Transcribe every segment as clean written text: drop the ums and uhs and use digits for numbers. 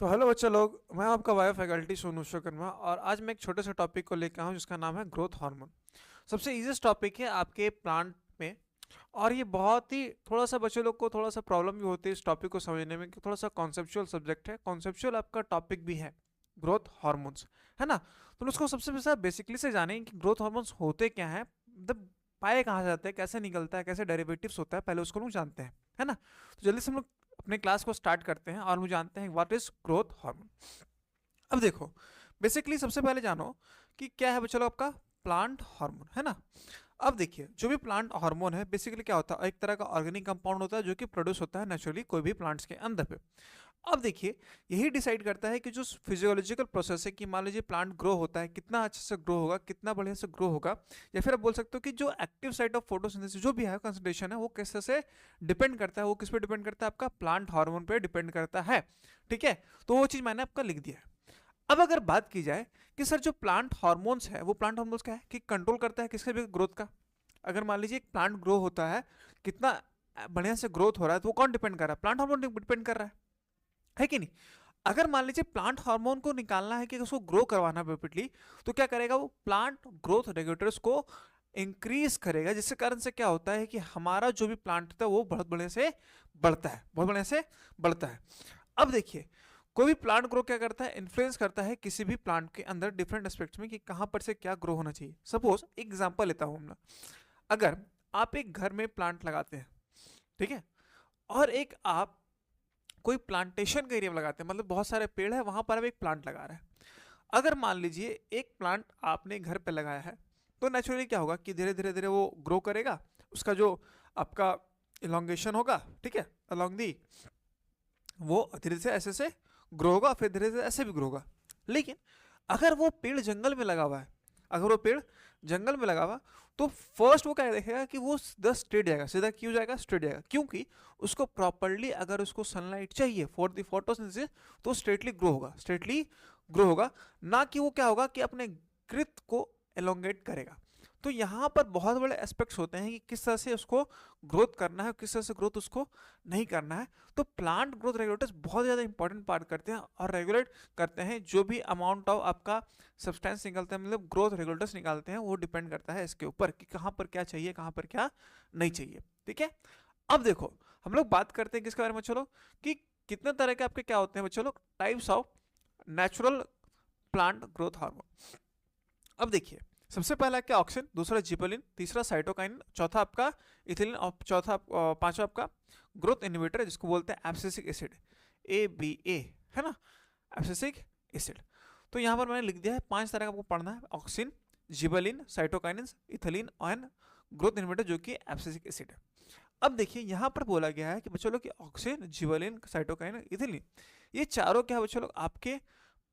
तो हेलो बच्चा लोग, मैं आपका बायो फैकल्टी सोनू विश्वकर्मा और आज मैं एक छोटे से टॉपिक को लेकर आया हूँ जिसका नाम है ग्रोथ हार्मोन। सबसे इजीएस्ट टॉपिक है आपके प्लांट में। और ये बहुत ही थोड़ा सा बच्चे लोग को थोड़ा सा प्रॉब्लम भी होती है इस टॉपिक को समझने में कि थोड़ा सा कॉन्सेप्चुअल सब्जेक्ट है, कॉन्सेप्चुअल आपका टॉपिक भी है ग्रोथ हार्मोन्स, है ना। तो उसको सबसे पहले बेसिकली से जानें कि ग्रोथ हार्मोन्स होते क्या हैं, मतलब पाए कहाँ जाते हैं, कैसे निकलता है, कैसे डेरिवेटिव्स होता है, पहले उसको लोग जानते हैं, है ना। तो जल्दी से हम लोग अपने क्लास को स्टार्ट करते हैं और हम जानते हैं व्हाट इज ग्रोथ हार्मोन। अब देखो, बेसिकली सबसे पहले जानो कि क्या है, चलो आपका प्लांट हार्मोन, है ना। अब देखिए, जो भी प्लांट हार्मोन है बेसिकली क्या होता है, एक तरह का ऑर्गेनिक कंपाउंड होता है जो कि प्रोड्यूस होता है नेचुरली कोई भी प्लांट्स के अंदर पे। अब देखिए, यही डिसाइड करता है कि जो फिजियोलॉजिकल प्रोसेस है कि मान लीजिए प्लांट ग्रो होता है, कितना अच्छे से ग्रो होगा, कितना बढ़िया से ग्रो होगा। या फिर आप बोल सकते हो कि जो एक्टिव साइट ऑफ फोटोसिंथेसिस जो भी है कंसंट्रेशन है वो कैसे से डिपेंड करता है, वो किस पे डिपेंड करता है, आपका प्लांट हार्मोन पे डिपेंड करता है। ठीक है, तो वो चीज़ मैंने आपका लिख दिया है। अब अगर बात की जाए कि सर जो प्लांट हार्मोन्स है वो प्लांट हार्मोन्स क्या है कि कंट्रोल करता है किसके भी ग्रोथ का। अगर मान लीजिए एक प्लांट ग्रो होता है, कितना बढ़िया से ग्रोथ हो रहा है, तो वो कौन डिपेंड कर रहा है, प्लांट हार्मोन डिपेंड कर रहा है कि नहीं। अगर मान लीजिए प्लांट हार्मोन को निकालना है कि उसको ग्रो करवाना है रेपिडली, तो क्या करेगा वो प्लांट ग्रोथ रेगुलेटर्स को इंक्रीज करेगा, जिसके कारण से क्या होता है कि हमारा जो भी प्लांट था वो बहुत बढ़िया से बढ़ता है, बहुत बढ़िया से बढ़ता है। अब देखिए, कोई भी प्लांट ग्रो क्या करता है, इन्फ्लुएंस करता है किसी भी प्लांट के अंदर डिफरेंट एस्पेक्ट्स में कि कहाँ पर से क्या ग्रो होना चाहिए। सपोज एग्जांपल लेता हूँ मैं, अगर आप एक घर में प्लांट लगाते हैं, ठीक है, और एक आप कोई प्लांटेशन का एरिया में लगाते हैं, मतलब बहुत सारे पेड़ है वहां पर आप एक प्लांट लगा रहे हैं। अगर मान लीजिए एक प्लांट आपने घर पे लगाया है, तो नेचुरली क्या होगा कि धीरे धीरे धीरे वो ग्रो करेगा, उसका जो आपका इलोंगेशन होगा, ठीक है, अलोंग दी, वो धीरे से ऐसे से ग्रो होगा, फिर धीरे धीरे ऐसे भी ग्रो होगा। लेकिन अगर वो पेड़ जंगल में लगा हुआ है, अगर वो पेड़ जंगल में लगा हुआ, तो फर्स्ट वो क्या देखेगा कि वो सीधा स्ट्रेट जाएगा, सीधा क्यों जाएगा, स्ट्रेट जाएगा, क्योंकि उसको प्रॉपरली अगर उसको सनलाइट चाहिए फॉर द फोटोसिंथेसिस, तो स्ट्रेटली ग्रो होगा, स्ट्रेटली ग्रो होगा। ना कि वो क्या होगा कि अपने ग्रिथ को एलोंगेट करेगा। तो यहाँ पर बहुत बड़े एस्पेक्ट्स होते हैं कि किस तरह से उसको ग्रोथ करना है, किस तरह से ग्रोथ उसको नहीं करना है। तो प्लांट ग्रोथ रेगुलेटर्स बहुत ज़्यादा इंपॉर्टेंट पार्ट करते हैं और रेगुलेट करते हैं जो भी अमाउंट ऑफ आपका सब्सटेंस निकलता है, मतलब ग्रोथ रेगुलेटर्स निकालते हैं, वो डिपेंड करता है इसके ऊपर कि कहाँ पर क्या चाहिए, कहाँ पर क्या नहीं चाहिए। ठीक है, अब देखो, हम लोग बात करते हैं किसके बारे में, चलो, कि कितने तरह के आपके क्या होते हैं बच्चों लोग, types of natural plant growth hormone. अब देखिए, सबसे पहला क्या, ऑक्सिन, दूसरा जिबलिन, तीसरा साइटोकाइन, चौथा आपका इथिलीन और चौथा पांचवा आपका ग्रोथ इनहिबिटर जिसको बोलते हैं एब्सिसिक एसिड, ABA, है ना, एब्सिसिक एसिड। तो यहाँ पर मैंने लिख दिया है 5 तरह का आपको पढ़ना है, ऑक्सिन, जिबलिन, साइटोकाइनिन, इथिलीन और ग्रोथ इनहिबिटर जो कि एब्सिसिक एसिड है। अब देखिए, यहाँ पर बोला गया है कि बच्चों लोग कि ऑक्सिन, जिबलिन, साइटोकाइनिन, इथिलीन, ये चारों क्या बच्चों लोग आपके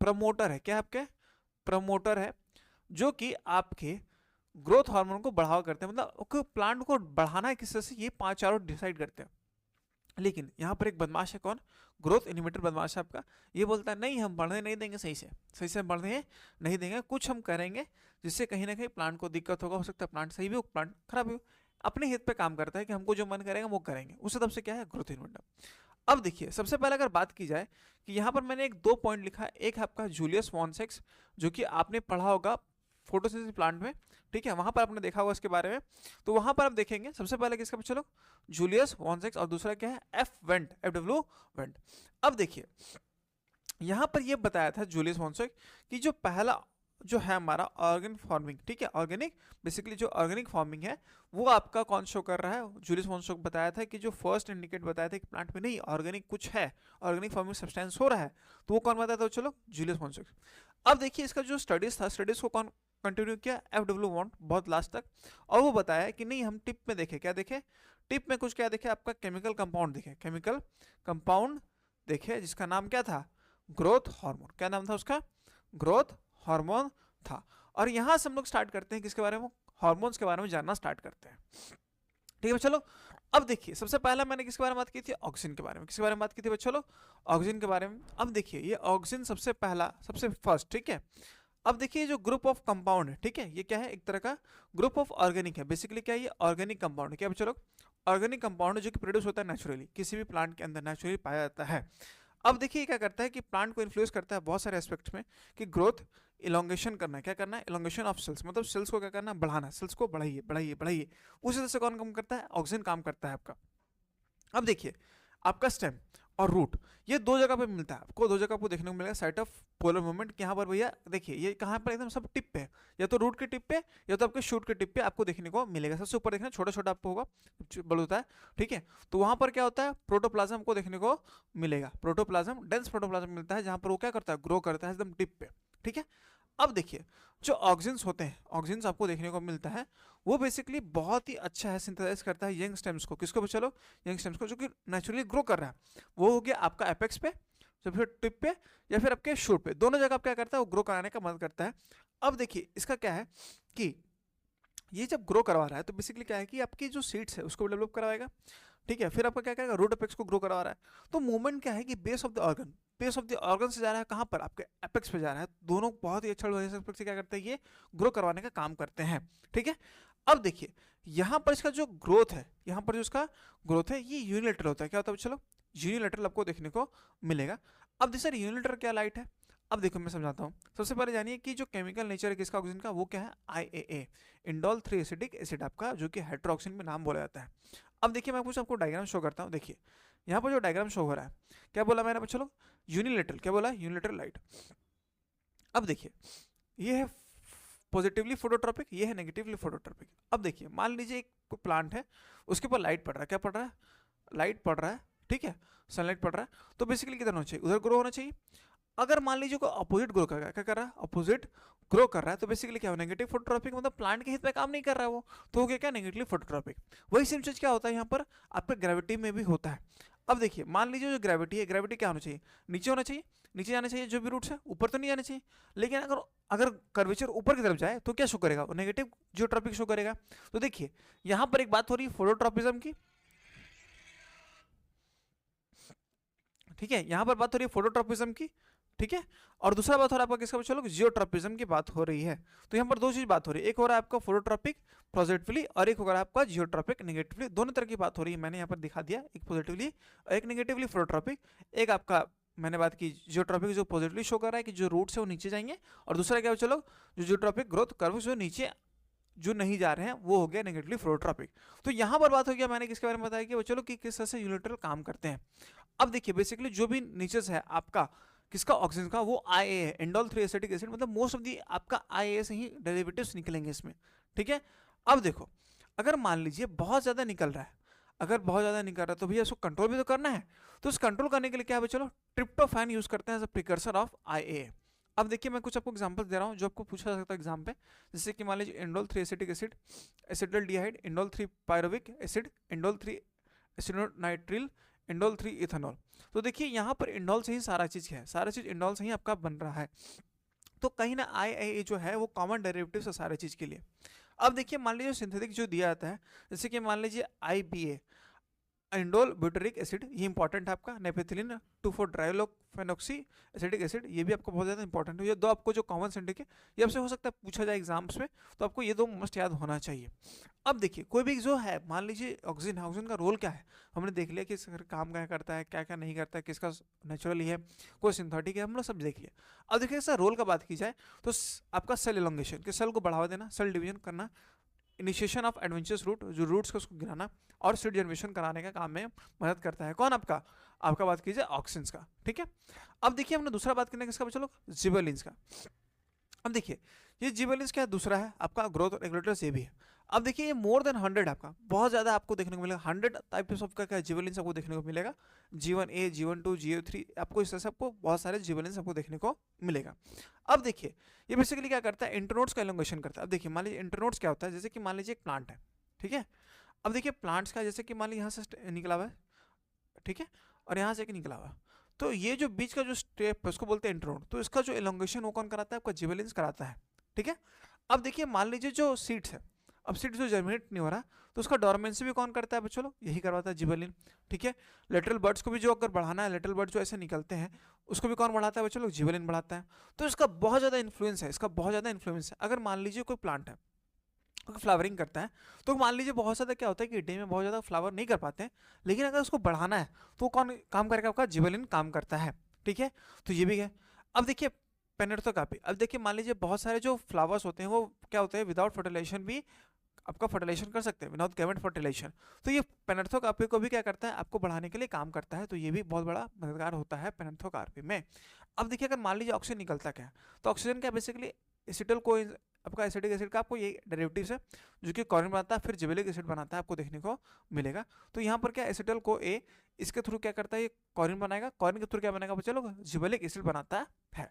प्रमोटर है, क्या आपके प्रमोटर है, जो कि आपके ग्रोथ हार्मोन को बढ़ावा करते हैं, मतलब प्लांट को बढ़ाना है किस तरह से, ये पांच चारों डिसाइड करते हैं। लेकिन यहाँ पर एक बदमाश है, कौन, ग्रोथ इनिबिटर बदमाश है आपका। ये बोलता है नहीं, हम बढ़ने नहीं देंगे, सही से बढ़ने नहीं देंगे, कुछ हम करेंगे जिससे कहीं ना कहीं प्लांट को दिक्कत होगा, हो सकता है प्लांट सही भी हो, प्लांट खराब भी हो। अपने हित पे काम करता है कि हमको जो मन करेगा वो करेंगे, उस तरफ से क्या है, ग्रोथ इनिबिटर। अब देखिए, सबसे पहले अगर बात की जाए कि यहाँ पर मैंने एक दो पॉइंट लिखा है, एक है आपका जूलियस वॉन्सेक्स, जो कि आपने पढ़ा होगा फोटोसिंथेसिस प्लांट में, ठीक है, वहां पर आपने देखा होगा इसके बारे में। तो वहां पर आप देखेंगे सबसे पहले किसका, चलो, जूलियस वॉन्सेक्स, और दूसरा क्या है, FW वेंट। अब देखिए, यहां पर ये बताया था जूलियस वॉन्सेक्स कि जो पहला जो है हमारा ऑर्गेनिक फार्मिंग, ठीक है, ऑर्गेनिक, बेसिकली जो ऑर्गेनिक फार्मिंग है वो आपका कौन शो कर रहा है, जूलियस वॉन्सेक्स बताया था कि जो फर्स्ट इंडिकेट बताया था कि प्लांट में नहीं ऑर्गेनिक कुछ है, ऑर्गेनिक फार्मिंग सब्सटेंस हो रहा है, तो वो कौन बताया था, चलो, जूलियस वॉन्सेक्स। अब देखिए, इसका जो स्टडीज था, स्टडीज को कौन कंटिन्यू किया, FW वॉन्ट, बहुत लास्ट तक। और वो बताया कि नहीं, हम टिप में देखे, क्या देखे, टिप में कुछ क्या देखे, आपका केमिकल कंपाउंड देखे, केमिकल कंपाउंड देखे, जिसका नाम क्या था, ग्रोथ हार्मोन। क्या नाम था उसका, ग्रोथ हार्मोन था। और यहां से हम लोग स्टार्ट करते हैं किसके बारे में, हार्मोन्स के बारे में जानना स्टार्ट करते हैं। ठीक है चलो, अब देखिए, सबसे पहला मैंने किसके बारे में बात की थी, ऑक्सीजन के बारे में, किसके बारे में बात की थी बच्चों लोग, ऑक्सीजन के बारे में। अब देखिए, ये ऑक्सीजन सबसे पहला, सबसे फर्स्ट, ठीक है। अब देखिए, जो ग्रुप ऑफ कंपाउंड है, ठीक है, ये क्या है, एक तरह का ग्रुप ऑफ ऑर्गेनिक है, बेसिकली क्या है, ये ऑर्गेनिक कंपाउंड है, क्या बच्चों लोग, ऑर्गेनिक कंपाउंड जो कि प्रोड्यूस होता है नेचुरली, किसी भी प्लांट के अंदर नेचुरली पाया जाता है। अब देखिए क्या करता है कि प्लांट को इन्फ्लुएंस करता है बहुत सारे एस्पेक्ट्स में, कि ग्रोथ इलोंगेशन करना है, क्या करना है, इलोंगेशन ऑफ सेल्स, मतलब सेल्स को क्या करना है, बढ़ाना है, सेल्स को बढ़ाइए बढ़ाइए बढ़ाइए। उसी तरह से कौन काम करता है, ऑक्सीजन काम करता है आपका। अब देखिए आपका स्टेम और रूट ये दो जगह पे मिलता है, आपको दो जगह पे देखने को मिलेगा साइट ऑफ पोलर मूवमेंट। यहाँ पर भैया देखिए ये कहाँ पर एकदम सब टिप पे है, या तो रूट के टिप पे या तो आपके शूट के टिप पे आपको देखने को मिलेगा। सबसे ऊपर देखना छोटा छोटा आपको होगा, बड़ा होता है, ठीक है। तो वहां पर क्या होता है, प्रोटोप्लाज्म को देखने को मिलेगा, प्रोटोप्लाज्म डेंस प्रोटोप्लाज्म मिलता है, जहां पर वो क्या करता है, ग्रो करता है एकदम टिप पे, ठीक है। अब देखिए जो ऑक्सीजन्स होते हैं, ऑक्सीजन्स आपको देखने को मिलता है, वो बेसिकली बहुत ही अच्छा है, सिंथेसाइज करता है यंग स्टेम्स को। किसको, चलो यंग स्टेम्स को, जो कि नेचुरली ग्रो कर रहा है। वो हो गया आपका एपेक्स पे, या फिर टिप पे, या फिर आपके शूट पे, दोनों जगह आप क्या करता है, वो ग्रो कराने का मदद करता है। अब देखिए इसका क्या है कि ये जब ग्रो करवा रहा है तो बेसिकली क्या है कि आपकी जो सीड्स है उसको डेवलप करवाएगा, ठीक है। फिर आपका क्या करेगा, रूट अपेक्स को ग्रो करवा रहा है। तो मूवमेंट क्या है कि base of the organ, base of the organ से जा रहा है कहाँ पर, आपके एपेक्स पे जा रहा है। दोनों बहुत ही अच्छा एस्पेक्ट से क्या करते हैं, ये ग्रो करवाने का काम करते हैं, ठीक है। अब देखिए यहाँ पर इसका जो ग्रोथ है, यहाँ पर जो इसका ग्रोथ है ये यूनिलेटरल होता है। क्या होता है, चलो यूनिलेटरल आपको देखने को मिलेगा। अब देखिए सर यूनिलेटरल क्या लाइट है, अब देखो मैं समझाता हूँ। सबसे पहले जानिए कि जो केमिकल नेचर है किसका, ऑक्सीजन का, वो क्या है, IAA, इंडोल 3 एसिटिक एसिड आपका, जो कि हाइड्रोक्सिन में नाम बोला जाता है। अब देखिए मैं कुछ आपको डायग्राम शो करता हूँ। देखिए यहाँ पर जो डायग्राम शो हो रहा है, क्या बोला मैंने, चलो यूनिलेटरल, क्या बोला, यूनिलेटरल लाइट। अब देखिए ये है पॉजिटिवली फोटोट्रॉपिक, ये है नेगेटिवली फोटोट्रॉपिक। अब देखिए मान लीजिए एक प्लांट है, उसके ऊपर लाइट पड़ रहा है, क्या पड़ रहा है, लाइट पड़ रहा है, ठीक है, सनलाइट पड़ रहा है। तो बेसिकली किधर होना चाहिए, उधर ग्रो होना चाहिए। अगर मान लीजिए कोई अपोजिट ग्रो कर रहा है, क्या कर रहा है, अपोजिट ग्रो कर रहा है, तो बेसिकली क्या हो, नेगेटिव फोटोट्रॉपिक, मतलब प्लांट के हित में काम नहीं कर रहा है वो, तो हो गया क्या, नेगेटिव फोटोट्रॉपिक। वही सेम चीज क्या होता है यहाँ पर आपका ग्रेविटी में भी होता है। अब देखिए मान लीजिए जो ग्रेविटी है, ग्रेविटी क्या होना चाहिए, नीचे होना चाहिए, नीचे जाना चाहिए जो भी रूट्स है, ऊपर तो नहीं जाना चाहिए। लेकिन अगर अगर कर्वेचर ऊपर की तरफ जाए तो क्या शो करेगा, नेगेटिव जियोट्रॉपिक शो करेगा। तो देखिए यहाँ पर एक बात हो रही है फोटोट्रॉपिज्म की, ठीक है, यहाँ पर बात हो रही है फोटोट्रॉपिज्म की, ठीक है। और दूसरा बात हो रहा है आपका किसका, चलो जियोट्रॉपिज्म की बात हो रही है। तो यहाँ पर दो चीज बात हो रही है, एक हो रहा है आपका फोटोट्रॉपिक पॉजिटिवली और एक हो रहा है आपका जियोट्रॉपिक नेगेटिवली। दोनों तरह की बात हो रही है, मैंने यहाँ पर दिखा दिया, एक पॉजिटिवली और एक नेगेटिवली फोटोट्रॉपिक। एक आपका मैंने बात की जियोट्रॉपिक जो पॉजिटिवली शो कर रहा है कि जो रूट्स है वो नीचे जाएंगे, और दूसरा क्या, चलो जो जियोट्रॉपिक ग्रोथ कर्व जो नीचे जो नहीं जा रहे हैं वो हो गया नेगेटिवली फोटोट्रॉपिक। तो यहाँ पर बात हो गया मैंने किसके बारे में बताया कि वो चलो कि किस तरह से यूनिलेटरल काम करते हैं। अब देखिए बेसिकली जो भी नीचेस है आपका किसका, ऑक्सीजन का, वो IA है, इंडोल 3 एसिटिक एसिड, मतलब मोस्ट ऑफ दी आपका IA से ही डेरिवेटिव्स निकलेंगे इसमें, ठीक है। अब देखो अगर मान लीजिए बहुत ज्यादा निकल रहा है, अगर बहुत ज्यादा निकल रहा है तो भैया उसको कंट्रोल भी तो करना है। तो उस कंट्रोल करने के लिए क्या है, चलो ट्रिप्टोफैन यूज करते हैं as a precursor of IA। अब देखिए मैं कुछ आपको एग्जांपल दे रहा हूँ जो आपको पूछा जा सकता है एग्जाम पे, जैसे कि मान लीजिए indole 3 acetic acid, acetaldehyde, indole 3 pyruvic acid, indole 3 acetonitrile, indole 3 ethanol. तो देखिए यहाँ पर इंडोल से ही सारा चीज है, सारा चीज इंडोल से ही आपका बन रहा है। तो कहीं ना IA जो है वो कॉमन डेरिवेटिव है सारे चीज के लिए। अब देखिए मान लीजिए सिंथेटिक जो दिया जाता है, जैसे कि मान लीजिए IBA, इंडोल ब्यूटेरिक एसिड, ये इंपॉर्टेंट है आपका, नेपेथिलीन 2,4 ट्राइलोफेनॉक्सी एसिटिक एसिड, ये भी आपको बहुत ज्यादा इंपॉर्टेंट है। ये दो आपको जो कॉमन सिंथेटिक है ये आपसे हो सकता है पूछा जाए एग्जाम्स में, तो आपको ये दो मस्ट याद होना चाहिए। अब देखिए कोई भी जो है मान लीजिए ऑक्सीजन है, ऑक्सीजन का रोल क्या है, हमने देख लिया कि काम क्या करता है, क्या क्या नहीं करता है, किसका नेचुरली है, कोई सिंथेटिक है, हम लोग सब देख लिया। अब देखिए सर रोल का बात की जाए तो आपका सेल इलोंगेशन, कि सेल को बढ़ावा देना, सेल डिवीजन करना, इनिशिएशन ऑफ एडवेंचरस रूट, जो रूट्स को उसको गिराना, और सीड जनरेशन कराने का काम में मदद करता है। कौन आपका, आपका बात कीजिए ऑक्सीजन का, ठीक है। अब देखिए हमने दूसरा बात करना किसका, चलो जिबेलिन्स का। अब देखिए ये जिबेलिन्स क्या है, दूसरा है आपका ग्रोथ रेगुलेटर्स, ये भी है। अब देखिए ये मोर देन 100 आपका, बहुत ज्यादा आपको देखने को मिलेगा, 100 टाइप्स ऑफ का क्या जिबेलिन्स आपको देखने को मिलेगा, G1A, G1-2, G3, आपको इस तरह से आपको बहुत सारे जिबेलिन्स आपको देखने को मिलेगा। अब देखिए ये बेसिकली क्या करता है, इंटरनोड्स का एलोंगेशन करता है। अब देखिए मान लीजिए इंटरनोड्स क्या होता है, जैसे कि मान लीजिए एक प्लांट है, ठीक है। अब देखिए प्लांट्स का जैसे कि मान लीजिए यहाँ से निकला हुआ है, ठीक है, और यहाँ से एक निकला हुआ, तो ये जो बीच का जो स्टेप है उसको बोलते हैं इंटरनोड। तो इसका जो एलोंगेशन वो कौन कराता है, आपका जिबेलिन्स कराता है, ठीक है। अब देखिए मान लीजिए जो सीड्स है, अब सीड्स जो जर्मिनेट नहीं हो रहा तो उसका डोरमेंसी भी कौन करता है, चलो यही करवाता है जिबेलिन, ठीक है। लेटरल बर्ड्स को भी जो अगर बढ़ाना है, लेटरल बर्ड्स जो ऐसे निकलते हैं उसको भी कौन बढ़ाता है, चलो जिबेलिन बढ़ाता है। तो इसका बहुत ज़्यादा इन्फ्लुएंस है, इसका बहुत ज़्यादा इन्फ्लुएंस है। अगर मान लीजिए कोई प्लांट है, फ्लावरिंग करता है। तो मान लीजिए बहुत ज़्यादा क्या होता है कि डे में बहुत ज़्यादा फ्लावर नहीं कर पाते हैं, लेकिन अगर उसको बढ़ाना है तो कौन काम करेगा? आपका जिबेलिन काम करता है। ठीक है, तो ये भी है। अब देखिए पेनेर्थोकार्पी, अब देखिए मान लीजिए बहुत सारे जो फ्लावर्स होते हैं वो क्या होते हैं, विदाउट फर्टिलाइजेशन भी आपका फर्टिलाइजेशन कर सकते हैं, विदाउट गवर्नमेंट फर्टिलाइजेशन। तो ये पेनेर्थोकार्पी को भी क्या करता है, आपको बढ़ाने के लिए काम करता है। तो ये भी बहुत बड़ा मददगार होता है पेनेर्थोकार्पी में। अब देखिए अगर मान लीजिए ऑक्सीजन निकलता क्या है, तो ऑक्सीजन क्या बेसिकली एसिटल को, आपका एसिटिक एसिड का आपको ये डेरिवेटिव्स है जो कि क्लोरीन बनाता है, फिर जिबेलिक एसिड बनाता है, आपको देखने को मिलेगा। तो यहाँ पर क्या एसिटल को ए, इसके थ्रू क्या करता है, ये क्लोरीन बनाएगा, क्लोरीन के थ्रू क्या बनेगा बच्चे लोग, जिबेलिक एसिड बनाता है।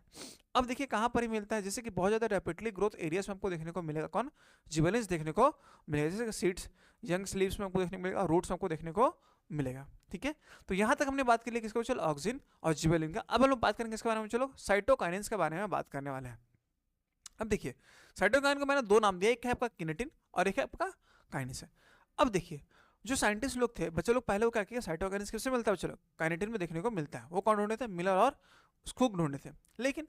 अब देखिए कहाँ पर ही मिलता है, जैसे कि बहुत ज़्यादा रैपिडली ग्रोथ एरियाज में आपको देखने को मिलेगा कौन, जिबेलिन्स देखने को मिलेगा, जैसे कि सीड्स, यंग स्लीव्स में आपको देखने को मिलेगा, रूट्स में आपको देखने को मिलेगा। ठीक है, तो यहाँ तक हमने बात कर ली किसको, चलो ऑक्सीजन और जिबेलिन का। अब हम लोग बात करेंगे इसके बारे में, चलो साइटोकाइनेंस के बारे में बात करने वाले हैं। अब देखिए साइटोकाइन को मैंने दो नाम दिया, एक है आपका किनेटिन और एक है आपका काइनेस है। अब देखिए जो साइंटिस्ट लोग थे बच्चे लोग, पहले वो क्या किया, साइटोकाइनेस किससे मिलता है बच्चे लोग, काइनेटिन में देखने को मिलता है। वो कौन ढूंढे थे, मिलर और स्कूक ढूंढे थे। लेकिन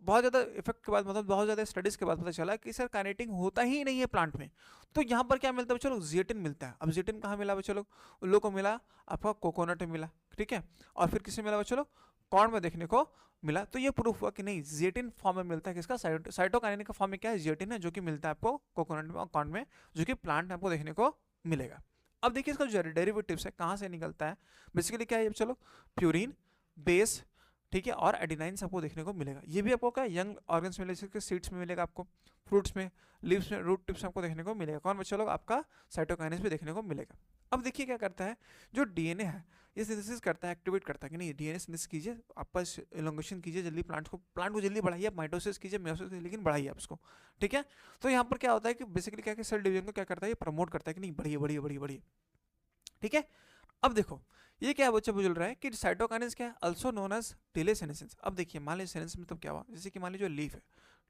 बहुत ज़्यादा इफेक्ट के बाद, मतलब बहुत ज़्यादा स्टडीज़ के बाद पता चला कि सर काइनेटिन होता ही नहीं है प्लांट में। तो यहाँ पर क्या मिलता है बच्चे लोग, जिएटिन मिलता है। अब जिएटिन कहाँ मिला बच्चे लोग, उन लोग को मिला आपका कोकोनट में मिला। ठीक है, और फिर किससे मिला बच्चे लोग, कॉर्न में देखने को मिला। तो ये प्रूफ हुआ कि नहीं, जिएटिन फॉर्म में मिलता है किसका, साइटोकाइनेटिन का फॉर्म में क्या है, जिएटिन है, जो कि मिलता है आपको कोकोनट में और कॉर्न में, जो कि प्लांट में आपको देखने को मिलेगा। अब देखिए इसका जो डेरिवेटिव्स है कहाँ से निकलता है, बेसिकली क्या है ये चलो, प्यूरिन, बेस, ठीक है, और एडिनाइन आपको देखने को मिलेगा। ये भी आपको क्या यंग ऑर्गन्स में, जैसे सीड्स में मिलेगा, आपको फ्रूट्स में, लीव्स में, रूट टिप्स में आपको देखने को मिलेगा। कौन बच्चे लोग, आपका साइटोकाइनेस भी देखने को मिलेगा। अब देखिए क्या करता है, जो डीएनए है ये सिंथेसिस करता है, एक्टिवेट करता है कि नहीं, डीएनए सिंथेसिस कीजिए, आपका इलोंगेशन कीजिए जल्दी, प्लांट को जल्दी बढ़ाइए, माइटोसिस कीजिए, मेयोसिस, लेकिन बढ़ाइए आप उसको। ठीक है, तो यहाँ पर क्या होता है कि बेसिकली क्या, सेल डिवीजन को क्या करता है, ये प्रमोट करता है कि नहीं, बढ़िए बढ़िए बढ़िए बढ़िए। ठीक है, अब देखो ये क्या है बच्चे बोल रहा है कि साइटोकाइनेस क्या है, also known as delay senescence. अब देखिए मान लीजिए सेनेसेंस मतलब क्या हुआ, जैसे कि मान लीजिए जो लीफ है,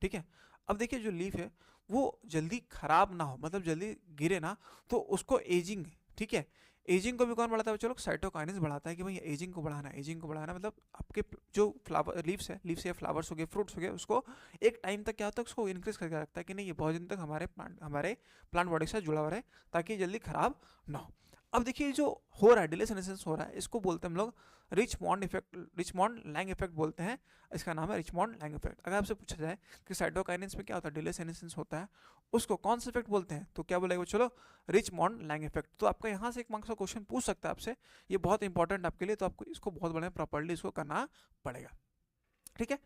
ठीक है, अब देखिए जो लीफ है वो जल्दी खराब ना हो, मतलब जल्दी गिरे ना, तो उसको एजिंग, ठीक है, एजिंग को भी कौन बढ़ाता है बच्चे लोग, साइटोकाइनेस बढ़ाता है कि भाई एजिंग को बढ़ाना, एजिंग को बढ़ाना मतलब आपके जो फ्लावर लीव्स है, लीव्स या फ्लावर्स हो गए, फ्रूट्स हो गए, उसको एक टाइम तक क्या होता है, उसको इंक्रीज करके रखता है कि नहीं ये बहुत दिन तक हमारे प्लांट बॉडी से जुड़ा हुआ रहे, ताकि जल्दी खराब ना हो। अब देखिए जो हो रहा है, डिले सेनेसेंस हो रहा है, इसको बोलते हैं हम लोग रिचमॉन्ड इफेक्ट, रिचमॉन्ड लैंग इफेक्ट बोलते हैं। इसका नाम है रिचमॉन्ड लैंग इफेक्ट। अगर आपसे पूछा जाए कि साइटोकाइनेंस में क्या होता है, डिले सेनेसेंस होता है, उसको कौन सा इफेक्ट बोलते हैं, तो क्या बोलेगा चलो, रिचमॉन्ड लैंग इफेक्ट। तो आपका यहाँ से एक मार्क्स का क्वेश्चन पूछ सकता है आपसे, ये बहुत इंपॉर्टेंट आपके लिए, तो आपको इसको बहुत बढ़िया प्रॉपर्ली इसको करना पड़ेगा। ठीक है,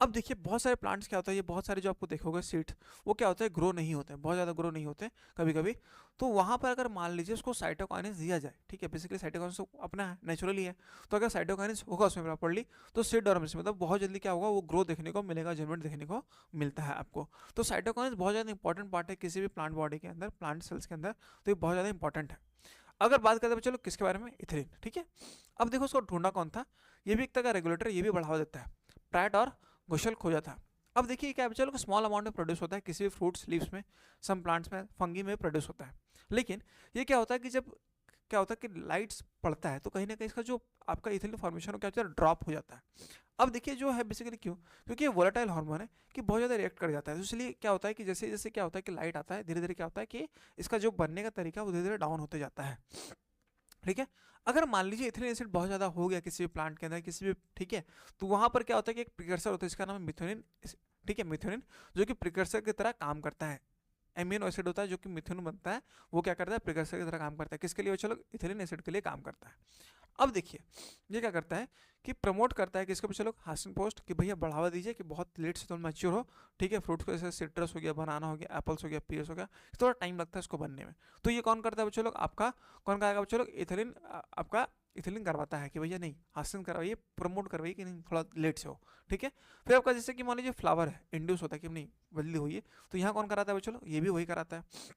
अब देखिए बहुत सारे प्लांट्स क्या होता है, ये बहुत सारे जो आपको देखोगे सीड्स, वो क्या होता है, ग्रो नहीं होते हैं, बहुत ज़्यादा ग्रो नहीं होते कभी कभी। तो वहाँ पर अगर मान लीजिए उसको साइटोकाइनेंस दिया जाए, ठीक है, बेसिकली साइटोकाइनेंस तो अपना है, नेचुरली है, तो अगर साइटोकाइनेंस होगा उसमें प्रॉपर्ली, तो सीड डोरमेंसी मतलब बहुत जल्दी क्या होगा, वो ग्रो देखने को मिलेगा, जनरेट देखने को मिलता है आपको। तो साइटोकाइनेंस बहुत ज़्यादा इंपॉर्टेंट पार्ट है किसी भी प्लांट बॉडी के अंदर, प्लांट सेल्स के अंदर, तो ये बहुत ज़्यादा इंपॉर्टेंट है। अगर बात करते हैं चलो किसके बारे में, इथिलीन। ठीक है, अब देखो उसको ढूंढा कौन था, ये भी एक तरह का रेगुलेटर, ये भी बढ़ावा देता है, प्रैट और घोषल खोजा था। अब देखिए क्या है, चलो स्मॉल अमाउंट में प्रोड्यूस होता है किसी भी फ्रूट्स लीव्स में, सम प्लांट्स में, फंगी में प्रोड्यूस होता है। लेकिन ये क्या होता है कि जब क्या होता है कि लाइट्स पड़ता है तो कहीं ना कहीं इसका जो आपका इथिलीन फॉर्मेशन हो क्या होता है, ड्रॉप हो जाता है। अब देखिए जो है बेसिकली क्यों, क्योंकि ये वोलेटाइल हार्मोन है कि बहुत ज़्यादा रिएक्ट कर जाता है, तो इसलिए क्या होता है कि जैसे जैसे क्या होता है कि लाइट आता है, धीरे धीरे क्या होता है कि इसका जो बनने का तरीका वो धीरे धीरे डाउन होते जाता है। ठीक है, अगर मान लीजिए इथिलीन एसिड बहुत ज़्यादा हो गया किसी भी प्लांट के अंदर, किसी भी, ठीक है, तो वहाँ पर क्या होता है कि एक प्रिकर्सर होता है, इसका नाम है मिथोनिन। ठीक है, मिथोनिन जो कि प्रिकर्सर की तरह काम करता है, एमिनो एसिड होता है जो कि मिथोनिन बनता है, वो क्या करता है, प्रिकर्सर की तरह काम करता है, किसके लिए, चलो इथिलीन एसिड के लिए काम करता है। अब देखिए ये क्या करता है कि प्रमोट करता है किसको, चलो हासन पोस्ट, कि भैया बढ़ावा दीजिए कि बहुत लेट से तुम मैच्योर हो। ठीक है, फ्रूट्स को जैसे सिट्रस हो गया, बनाना हो गया, एप्पल्स हो गया, पीयर्स हो गया, थोड़ा टाइम लगता है इसको बनने में। तो ये कौन करता है बच्चों लोग, आपका कौन करेगा बच्चों लोग, इथिलीन आपका इथिलीन करवाता है कि भैया नहीं हासन करवाइए, प्रमोट करवाइए कि नहीं थोड़ा लेट से हो। ठीक है, फिर आपका जैसे कि मान लीजिए फ्लावर है, इंड्यूस होता है कि नहीं जल्दी होइए, तो यहाँ कौन कराता है बच्चों लोग, ये भी वही कराता है।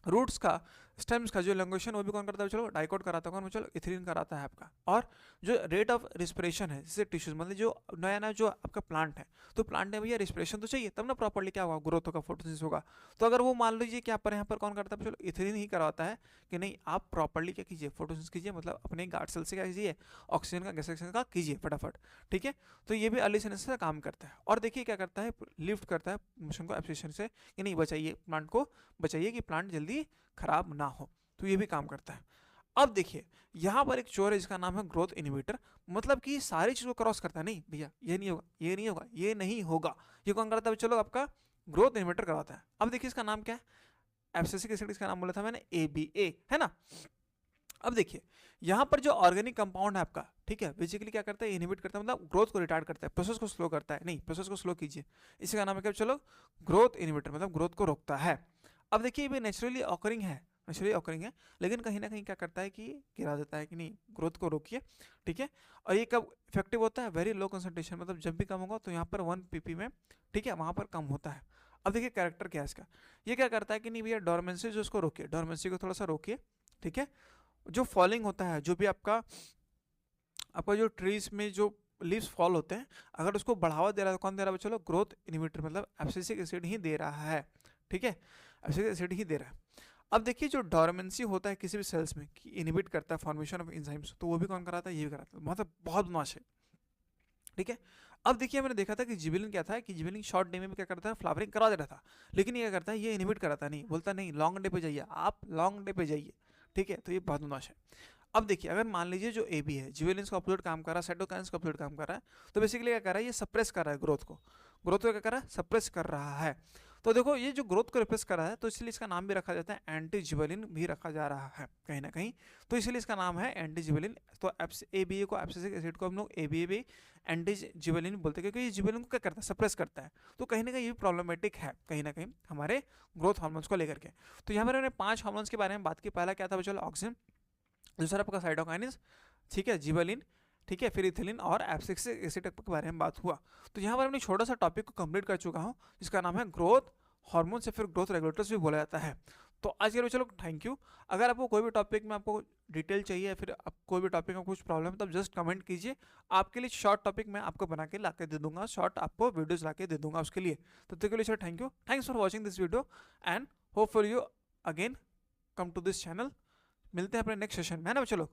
रूट्स का स्टेम्स का जो एलोंगेशन वो भी कौन करता है चलो, डाइकोट कराता है कौन, चलो इथिलीन कराता है आपका। और जो रेट ऑफ रिस्पिरेशन है जैसे टिश्यूज, मतलब जो नया नया जो आपका प्लांट है, तो प्लांट में भैया रिस्पिरेशन तो चाहिए तब ना प्रॉपर्ली क्या होगा, ग्रोथ होगा, फोटोसिंथेसिस होगा। तो अगर वो मान लीजिए कि यहाँ पर कौन करता है चलो, इथिलीन ही करवाता है कि नहीं आप प्रॉपर्ली क्या कीजिए, फोटोसिंथेसिस कीजिए, मतलब अपने गार्ड सेल से क्या कीजिए, ऑक्सीजन का गैस का कीजिए फटाफट, ठीक है। तो ये भी अर्ली साइनस से काम करता है। और देखिए क्या करता है, लिफ्ट करता है मोशन को एब्सिशन से कि नहीं बचाइए प्लांट को, बचाइए कि प्लांट जल्दी खराब ना हो, तो ये भी काम करता है। अब देखिए यहाँ पर एक चोर है जिसका नाम है ग्रोथ इनहिबिटर, मतलब कि सारी चीज को क्रॉस करता है, नहीं भैया ये नहीं होगा, ये नहीं होगा, ये नहीं होगा, ये कौन करता है चलो, आपका ग्रोथ इनहिबिटर करवाता है। अब देखिए इसका नाम क्या है, एब्सिसिक एसिड, इसका नाम बोला था मैंने ABA, है ना। अब देखिए यहाँ पर जो ऑर्गेनिक कंपाउंड है आपका, ठीक है, बेसिकली क्या करता है, इनहिबिट करता है, मतलब ग्रोथ को रिटार्ड करता है, प्रोसेस को स्लो करता है, नहीं प्रोसेस को स्लो कीजिए, इसका नाम है क्या चलो, ग्रोथ इनहिबिटर, मतलब ग्रोथ को रोकता है। अब देखिए ये भी नेचुरली ऑकरिंग है, नेचुरली ऑकरिंग है, लेकिन कहीं ना कहीं क्या करता है कि गिरा देता है कि नहीं ग्रोथ को रोकिए, ठीक है। और ये कब इफेक्टिव होता है, वेरी लो कंसंट्रेशन, मतलब जब भी कम होगा तो यहाँ पर 1 pp में, ठीक है, वहाँ पर कम होता है। अब देखिए कैरेक्टर क्या है इसका, ये क्या करता है कि नहीं भैया डोरमेंसी जो उसको रोकिए, डोरमेंसी को थोड़ा सा रोकिए, ठीक है। जो फॉलिंग होता है, जो भी आपका आपका जो ट्रीज में जो लीव्स फॉल होते हैं, अगर उसको बढ़ावा दे रहा है, कौन दे रहा है चलो, ग्रोथ इनहिबिटर, मतलब एब्सिसिक एसिड ही दे रहा है, ठीक है, एब्सिसिक एसिड ही दे रहा है। अब देखिए जो डोरमेंसी होता है किसी भी सेल्स में कि इनहिबिट करता है फॉर्मेशन ऑफ एंजाइम्स, तो वो भी कौन कराता है, ये भी कराता है, मतलब बहुत बदमाश है, ठीक है। अब देखिए मैंने देखा था कि जिबेलिन क्या था, कि जिबेलिन शॉर्ट डे में क्या करता है, फ्लावरिंग करा दे रहा था, लेकिन ये क्या करता है, ये इनहिबिट कराता नहीं, बोलता नहीं लॉन्ग डे पे जाइए, आप लॉन्ग डे पे जाइए, ठीक है। तो ये बहुत बदमाश है। अब देखिए अगर मान लीजिए जो AB है, जिबेलिन्स का अपोजिट काम कर रहा है, साइटोकाइन्स का अपोजिट काम कर रहा है, तो बेसिकली क्या कर रहा है, ये सप्रेस कर रहा है ग्रोथ को, ग्रोथ को क्या कर रहा है, सप्रेस कर रहा है। तो देखो ये जो ग्रोथ को रिप्रेस कर रहा है, तो इसलिए इसका नाम भी रखा जाता है एंटी जिबेलिन भी रखा जा रहा है कहीं ना कहीं, तो इसलिए इसका नाम है एंटी जिबेलिन। तो ABA को, एब्सिसिक एसिड को हम लोग ABA एंटी जिबेलिन बोलते हैं, क्योंकि ये जिबेलिन को क्या करता है, सप्रेस करता है। तो कहीं ना कहीं ये भी प्रॉब्लमेटिक है कहीं ना कहीं हमारे ग्रोथ हार्मोन्स को लेकर के। तो यहाँ पर मैंने 5 हार्मोन्स के बारे में बात की, पहला क्या था चलो ऑक्सीजन, दूसरा आपका साइटोकाइनिन, ठीक है, जिबेलिन, ठीक है, फिर इथिलीन और एब्सिसिक एसिड के बारे में बात हुआ। तो यहाँ पर हमने छोटा सा टॉपिक को कंप्लीट कर चुका हूँ, जिसका नाम है ग्रोथ हार्मोन से फिर ग्रोथ रेगुलेटर्स भी बोला जाता है। तो आज के लिए चलो थैंक यू। अगर आपको कोई भी टॉपिक में आपको डिटेल चाहिए या फिर आप कोई भी टॉपिक में कुछ प्रॉब्लम है, तब जस्ट कमेंट कीजिए, आपके लिए शॉर्ट टॉपिक मैं आपको बना के ला के दे दूंगा, शॉर्ट आपको वीडियोस ला के दे दूंगा उसके लिए। तो तब तक के लिए sir thank you, thanks for watching this video and hope for you again come to this channel. मिलते हैं अपने नेक्स्ट सेशन में, है ना चलो।